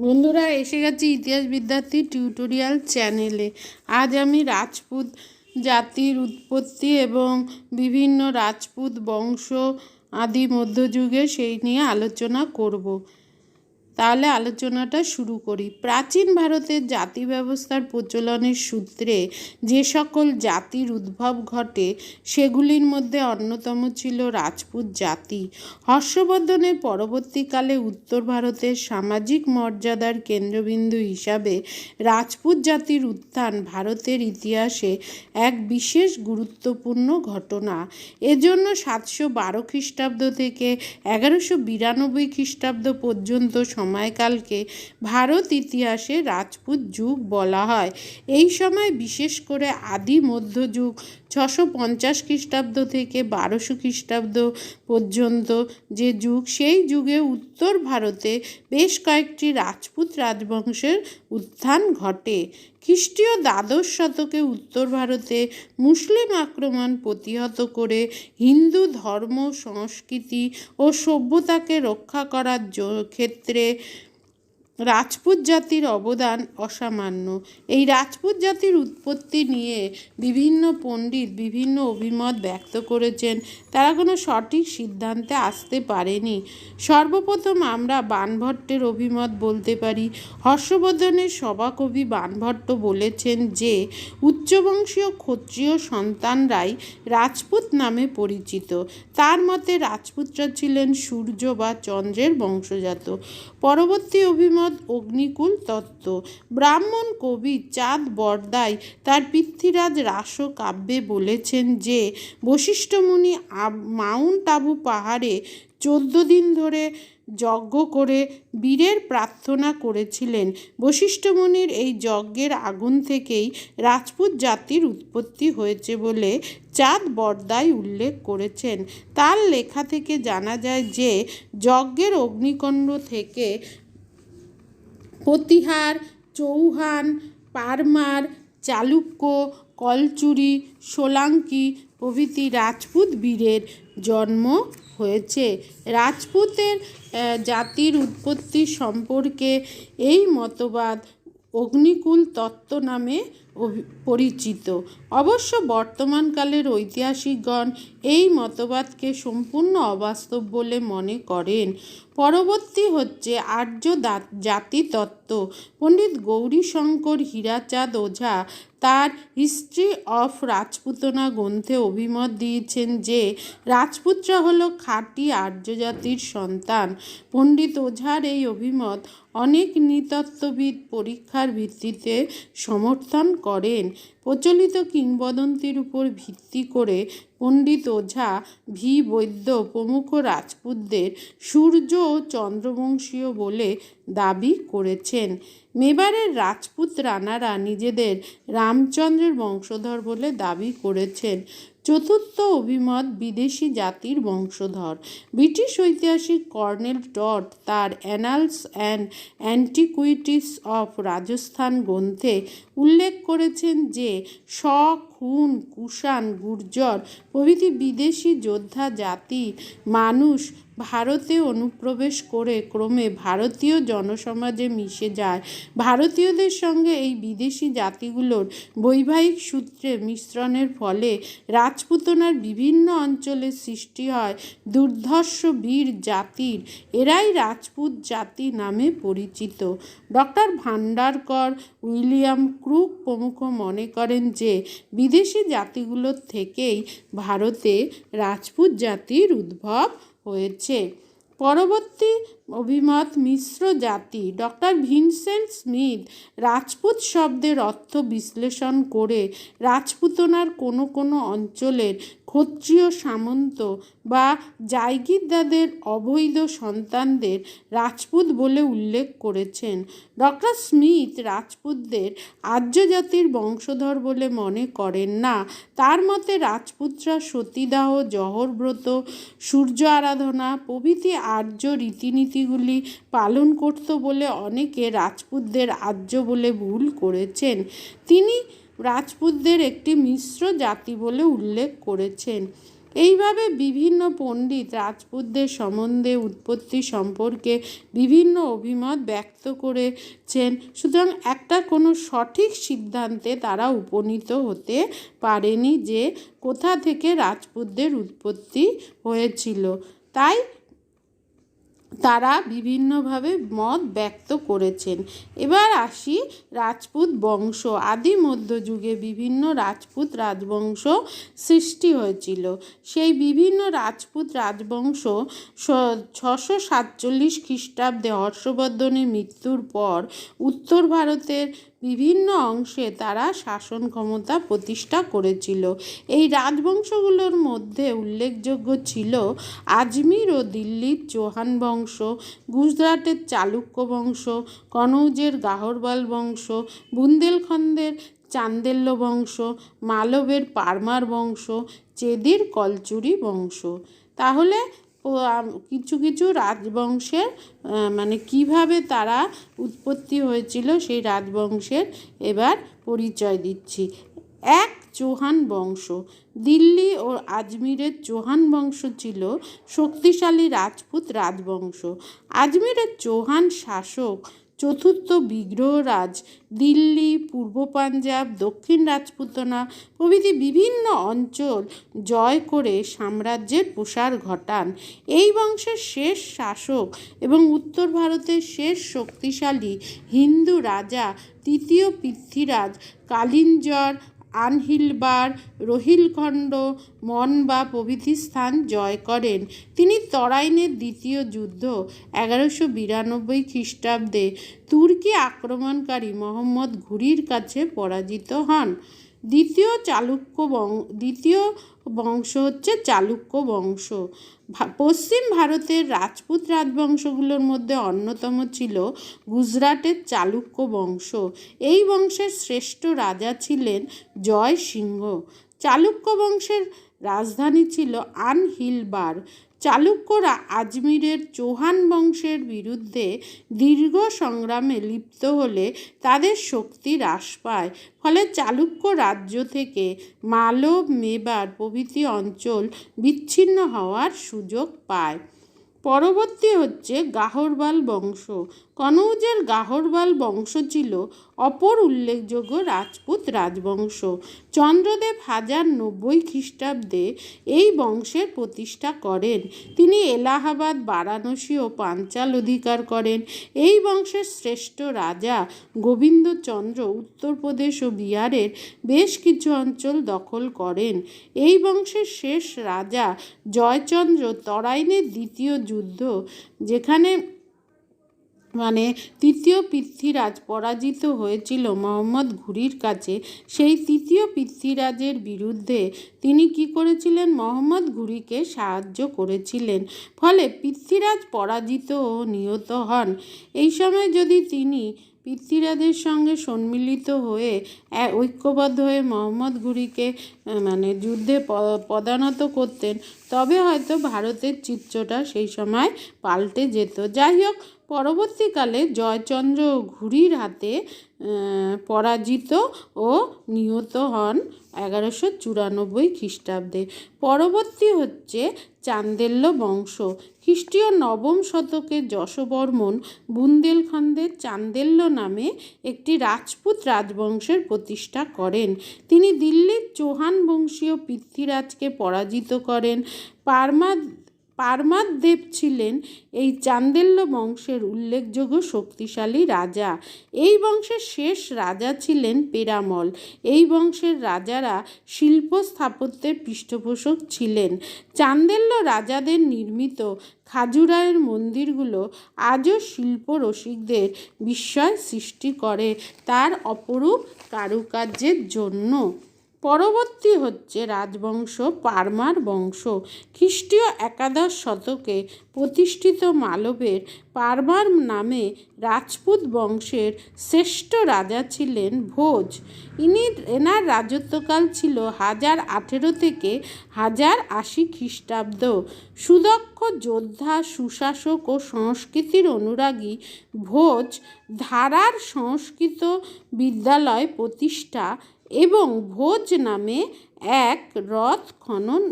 বন্ধুরা, এসে গেছি ইতিহাস বিদ্যার্থী টিউটোরিয়াল চ্যানেলে। আজ আমি রাজপুত জাতির উৎপত্তি এবং বিভিন্ন রাজপুত বংশ আদি মধ্যযুগে সেই নিয়ে আলোচনা করব। তাহলে আলোচনাটা শুরু করি। প্রাচীন ভারতের জাতি ব্যবস্থার প্রচলনের সূত্রে যে সকল জাতির উদ্ভব ঘটে সেগুলির মধ্যে অন্যতম ছিল রাজপুত জাতি। হর্ষবর্ধনের পরবর্তীকালে উত্তর ভারতের সামাজিক মর্যাদার কেন্দ্রবিন্দু হিসাবে রাজপুত জাতির উত্থান ভারতের ইতিহাসে এক বিশেষ গুরুত্বপূর্ণ ঘটনা। এজন্য 712 খ্রিস্টাব্দ থেকে 1192 খ্রিস্টাব্দ পর্যন্ত সময়কালকে ভারত ইতিহাসে রাজপুত যুগ বলা হয়। এই সময় বিশেষ করে আদি মধ্যযুগ 650 খ্রিস্টাব্দ থেকে 1200 খ্রিস্টাব্দ পর্যন্ত যে যুগ, সেই যুগে উত্তর ভারতে বেশ কয়েকটি রাজপুত রাজবংশের উত্থান ঘটে। খ্রিস্টীয় দ্বাদশ শতকে উত্তর ভারতে মুসলিম আক্রমণ প্রতিহত করে হিন্দু ধর্ম, সংস্কৃতি ও সভ্যতাকে রক্ষা করার ক্ষেত্রে রাজপুত জাতির অবদান অসামান্য। এই রাজপুত জাতির উৎপত্তি নিয়ে বিভিন্ন পণ্ডিত বিভিন্ন অভিমত ব্যক্ত করেছেন, তারা কোনো সঠিক সিদ্ধান্তে আসতে পারেনি। সর্বপ্রথম আমরা বাণভট্টের অভিমত বলতে পারি। হর্ষবর্ধনের সভাকবি বাণভট্ট বলেছেন যে উচ্চবংশীয় ক্ষত্রিয় সন্তানরাই রাজপুত নামে পরিচিত। তার মতে রাজপুতরা ছিলেন সূর্য বা চন্দ্রের বংশজাত। পরবর্তী অভিমত অগ্নিকুল তত্ত্ব। ব্রাহ্মণ কবি চাঁদ বরদাই তার পৃথ্বীরাজ রাস কাব্যে বলেছেন যে বশিষ্ঠ মুনি মাউন্ট আবু পাহাড়ে 14 দিন ধরে যজ্ঞ করে বীরের প্রার্থনা করেছিলেন। বশিষ্ঠ মুনির এই যজ্ঞের আগুন থেকেই রাজপুত জাতির উৎপত্তি হয়েছে বলে চাঁদ বরদাই উল্লেখ করেছেন। তার লেখা থেকে জানা যায় যে যজ্ঞের অগ্নিকুণ্ড থেকে প্রতিহার, চৌহান, পারমার, চালুক্য, কলচুরি, সোলাঙ্কি প্রভৃতি রাজপুত বীরের জন্ম হয়েছে। রাজপুতের জাতির উৎপত্তি সম্পর্কে এই মতবাদ অগ্নিকুল তত্ত্ব নামে পরিচিত। অবশ্য বর্তমানকালের ঐতিহাসিকগণ এই মতবাদকে সম্পূর্ণ অবাস্তব বলে মনে করেন। পরবর্তী হচ্ছে আর্য জাতি তত্ত্ব। পণ্ডিত গৌরীশঙ্কর হীরাচাঁদ ওঝা তার হিস্ট্রি অফ রাজপুতনা গ্রন্থে অভিমত দিয়েছেন যে রাজপুতরা হলো খাঁটি আর্য জাতির সন্তান। পণ্ডিত ওঝার এই অভিমত অনেক নৃতত্ত্ববিদ পরীক্ষার ভিত্তিতে সমর্থন করেন। প্রচলিত কিংবদন্তির উপর ভিত্তি করে পণ্ডিত ওঝা, ভি বৈদ্য প্রমুখ রাজপুতদের সূর্য ও চন্দ্রবংশীয় বলে দাবি করেছেন। মেবারের রাজপুত রানারা নিজেদের রামচন্দ্রের বংশধর বলে দাবি করেছেন। চতুর্থ অভিমত বিদেশি জাতির বংশধর। ব্রিটিশ ঐতিহাসিক কর্নেল টড তার annals and antiquities of Rajasthan গ্রন্থে উল্লেখ করেছেন যে শক, হুন, কুষাণ, গুর্জর প্রভৃতি বিদেশি যোদ্ধা জাতি মানুষ ভারতে অনুপ্রবেশ করে ক্রমে ভারতীয় জনসমাজে মিশে যায়। ভারতীয়দের সঙ্গে এই বিদেশি জাতিগুলোর বৈবাহিক সূত্রে মিশ্রণের ফলে রাজপুতনার বিভিন্ন অঞ্চলে সৃষ্টি হয় দুর্ধর্ষ বীর জাতির। এরাই রাজপুত জাতি নামে পরিচিত। ডক্টর ভান্ডারকর, উইলিয়াম ক্রুক প্রমুখ মনে করেন যে বিদেশি জাতিগুলোর থেকেই ভারতে রাজপুত জাতির উদ্ভব হয়েছে। পরবর্তী অভিমত মিশ্র জাতি। ডক্টর ভিনসেন্ট স্মিথ রাজপুত শব্দের অর্থ বিশ্লেষণ করে রাজপুতনার কোনো কোনো অঞ্চলের ক্ষত্রিয় সামন্ত বা জায়গিরদারদের অবৈধ সন্তানদের রাজপুত বলে উল্লেখ করেছেন। ডক্টর স্মিথ রাজপুতদের আর্য জাতির বংশধর বলে মনে করেন না। তার মতে রাজপুতরা সতীদাহ, জহরব্রত, সূর্য আরাধনা প্রভৃতি আর্য রীতিনীতিগুলি পালন করত বলে অনেকে রাজপুতদের আর্য বলে ভুল করেছেন। তিনি রাজপুতদের একটি মিশ্র জাতি বলে উল্লেখ করেছেন। এইভাবে বিভিন্ন পণ্ডিত রাজপুতদের সম্বন্ধে উৎপত্তি সম্পর্কে বিভিন্ন অভিমত ব্যক্ত করেছেন। সুতরাং একটা কোনো সঠিক সিদ্ধান্তে তারা উপনীত হতে পারেনি যে কোথা থেকে রাজপুতদের উৎপত্তি হয়েছিল। তাই তারা বিভিন্নভাবে মত ব্যক্ত করেছেন। এবার আসি রাজপুত বংশ। আদি মধ্যযুগে বিভিন্ন রাজপুত রাজবংশ সৃষ্টি হয়েছিল। সেই বিভিন্ন রাজপুত রাজবংশ 647 খ্রিস্টাব্দে হর্ষবর্ধনের মৃত্যুর পর উত্তর ভারতের বিভিন্ন অংশে তারা শাসন ক্ষমতা প্রতিষ্ঠা করেছিল। এই রাজবংশগুলোর মধ্যে উল্লেখযোগ্য ছিল আজমির ও দিল্লির চৌহান বংশ, গুজরাটের চালুক্য বংশ, কনৌজের গাহরবাল বংশ, বুন্দেলখন্দের চান্দেল্য বংশ, মালবের পারমার বংশ, চেদির কলচুরি বংশ। তাহলে কিছু কিছু রাজবংশের কিভাবে তারা উৎপত্তি হয়েছিল সেই রাজবংশের এবার পরিচয় দিচ্ছি। এক, চৌহান বংশ। দিল্লি ও আজমিরের চৌহান বংশ ছিল শক্তিশালী রাজপুত রাজবংশ। আজমিরের চৌহান শাসক চতুর্থ বিগ্রহরাজ দিল্লি, পূর্ব পাঞ্জাব, দক্ষিণ রাজপুতনা প্রভৃতি বিভিন্ন অঞ্চল জয় করে সাম্রাজ্যের প্রসার ঘটান। এই বংশের শেষ শাসক এবং উত্তর ভারতের শেষ শক্তিশালী হিন্দু রাজা তৃতীয় পৃথ্বীরাজ কালিঞ্জর, আনহিলবার, রোহিলখণ্ড, মনবা প্রভৃতি স্থান জয় করেন। তিনি তরাইনের দ্বিতীয় যুদ্ধ 1192 খ্রিস্টাব্দে তুর্কি আক্রমণকারী মোহাম্মদ ঘুরির কাছে পরাজিত হন। দ্বিতীয় বংশ হচ্ছে চালুক্য বংশ। পশ্চিম ভারতের রাজপুত রাজবংশগুলোর মধ্যে অন্যতম ছিল গুজরাটের চালুক্য বংশ। এই বংশের শ্রেষ্ঠ রাজা ছিলেন জয় সিংহ। চালুক্য বংশের রাজধানী ছিল আনহিলবার। চালুক্যরা আজমিরের চৌহান বংশের বিরুদ্ধে দীর্ঘ সংগ্রামে লিপ্ত হলে তাদের শক্তি হ্রাস পায়। ফলে চালুক্য রাজ্য থেকে মালব, মেবার প্রভৃতি অঞ্চল বিচ্ছিন্ন হওয়ার সুযোগ পায়। পরবর্তী হচ্ছে গাহরবাল বংশ। কনৌজের গাহরবাল বংশ ছিল অপর উল্লেখযোগ্য রাজপুত রাজবংশ। চন্দ্রদেব 1090 খ্রিস্টাব্দে এই বংশের প্রতিষ্ঠা করেন। তিনি এলাহাবাদ, বারাণসী ও পাঞ্চাল অধিকার করেন। এই বংশের শ্রেষ্ঠ রাজা গোবিন্দচন্দ্র উত্তরপ্রদেশ ও বিহারের বেশ কিছু অঞ্চল দখল করেন। এই বংশের শেষ রাজা জয়চন্দ্র তরাইনের দ্বিতীয় যুদ্ধ, যেখানে তৃতীয় পৃথ্বীরাজ পরাজিত হয়েছিল মোহাম্মদ ঘুরির কাছে, সেই তৃতীয় পৃথ্বীরাজের বিরুদ্ধে তিনি কি করেছিলেন? মোহাম্মদ ঘুরিকে সাহায্য করেছিলেন। ফলে পৃথ্বীরাজ পরাজিত ও নিহত হন। এই সময় যদি তিনি পৃথ্বীরাজের সঙ্গে সম্মিলিত হয়ে ঐক্যবদ্ধ হয়ে মোহাম্মদ ঘুরিকে যুদ্ধে পদানত করতেন, তবে হয়তো ভারতের চিত্রটা সেই সময় পাল্টে যেত। যাই হোক, পরবর্তীকালে জয়চন্দ্র ঘুরির হাতে পরাজিত ও নিহত হন 1194 খ্রিস্টাব্দে। পরবর্তী হচ্ছে চান্দেল্য বংশ। খ্রিস্টীয় 9ম শতকে যশবর্মন বুন্দেলখন্দের চান্দেল্য নামে একটি রাজপুত রাজবংশের প্রতিষ্ঠা করেন। তিনি দিল্লির চৌহান বংশীয় পৃথ্বীরাজকে পরাজিত করেন। পারমারদেব ছিলেন এই চান্দেল্য বংশের উল্লেখযোগ্য শক্তিশালী রাজা। এই বংশের শেষ রাজা ছিলেন পেরামল। এই বংশের রাজারা শিল্প স্থাপত্যের পৃষ্ঠপোষক ছিলেন। চান্দেল্য রাজাদের নির্মিত খাজুরায়ের মন্দিরগুলো আজও শিল্প রসিকদের বিস্ময় সৃষ্টি করে তার অপরূপ কারুকার্যের জন্য। পরবর্তী হচ্ছে রাজবংশ পারমার বংশ। খ্রিস্টীয় 11 শতকে প্রতিষ্ঠিত মালবের পারমার নামে রাজপুত বংশের শ্রেষ্ঠ রাজা ছিলেন ভোজ। এনার রাজত্বকাল ছিল 1018 থেকে 1080 খ্রিস্টাব্দ। সুদক্ষ যোদ্ধা, সুশাসক ও সংস্কৃতির অনুরাগী ভোজ ধারার সংস্কৃত বিদ্যালয় প্রতিষ্ঠা এবং ভোজ নামে এক হ্রদ খনন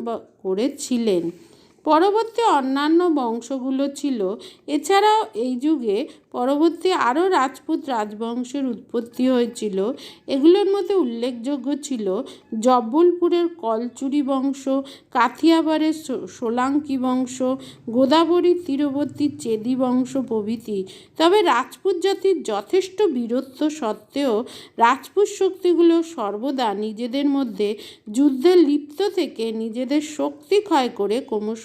করেছিলেন। পরবর্তী অন্যান্য বংশগুলো ছিল, এছাড়াও এই যুগে পরবর্তী আরও রাজপুত রাজবংশের উৎপত্তি হয়েছিল। এগুলোর মধ্যে উল্লেখযোগ্য ছিল জব্বলপুরের কলচুরি বংশ, কাথিয়াবাড়ের সোলাঙ্কি বংশ, গোদাবরী তীরবর্তী চেদি বংশ প্রভৃতি। তবে রাজপুত জাতির যথেষ্ট বীরত্ব সত্ত্বেও রাজপুত শক্তিগুলো সর্বদা নিজেদের মধ্যে যুদ্ধে লিপ্ত থেকে নিজেদের শক্তি ক্ষয় করে ক্রমশ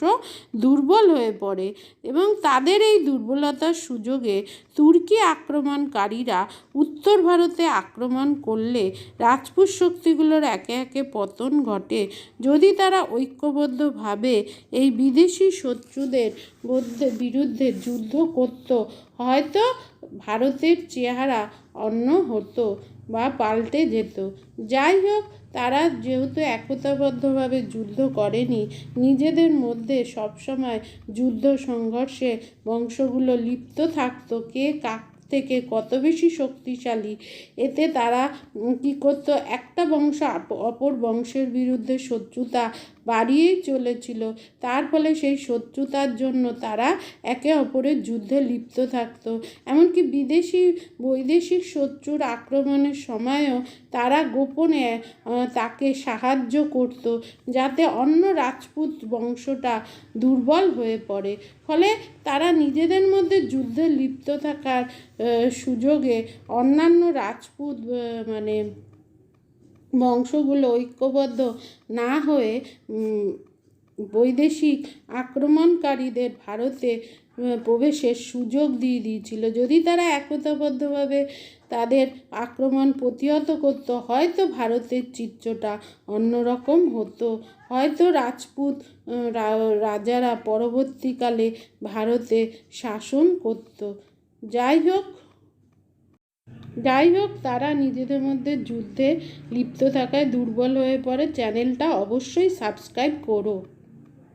দুর্বল হয়ে পড়ে এবং তাদের এই দুর্বলতার সুযোগে তুর্কি আক্রমণকারীরা উত্তর ভারতে আক্রমণ করলে রাজপুত শক্তিগুলোর একে একে পতন ঘটে। যদি তারা ঐক্যবদ্ধভাবে এই বিদেশি শত্রুদের বিরুদ্ধে যুদ্ধ করত, হয়তো ভারতের চেহারা অন্য হতো বা পাল্টে যেত। যাই হোক, তারা যেহেতু একতাবদ্ধভাবে যুদ্ধ করেনি, নিজেদের মধ্যে সবসময় যুদ্ধ সংঘর্ষে বংশগুলো লিপ্ত থাকতো, কে কাক থেকে কত বেশি শক্তিশালী। এতে তারা কী করতো, একটা বংশ অপর বংশের বিরুদ্ধে শত্রুতা বাড়িয়েই চলেছিল। তার ফলে সেই শত্রুতার জন্য তারা একে অপরের যুদ্ধে লিপ্ত থাকতো। এমনকি বৈদেশিক শত্রুর আক্রমণের সময়ও তারা গোপনে তাকে সাহায্য করত, যাতে অন্য রাজপুত বংশটা দুর্বল হয়ে পড়ে। ফলে তারা নিজেদের মধ্যে যুদ্ধে লিপ্ত থাকার সুযোগে অন্যান্য রাজপুত বংশগুলো ঐক্যবদ্ধ না হয়ে বৈদেশিক আক্রমণকারীদের ভারতে প্রবেশের সুযোগ দিয়ে দিয়েছিল। যদি তারা একতাবদ্ধভাবে তাদের আক্রমণ প্রতিহত করত, হয়তো ভারতের চিত্রটা অন্যরকম হতো। হয়তো রাজপুত রাজারা পরবর্তীকালে ভারতে শাসন করত। যাই হোক, তারা নিজেদের মধ্যে যুদ্ধে লিপ্ত থাকায় দুর্বল হয়ে পড়ে। চ্যানেলটা অবশ্যই সাবস্ক্রাইব করো।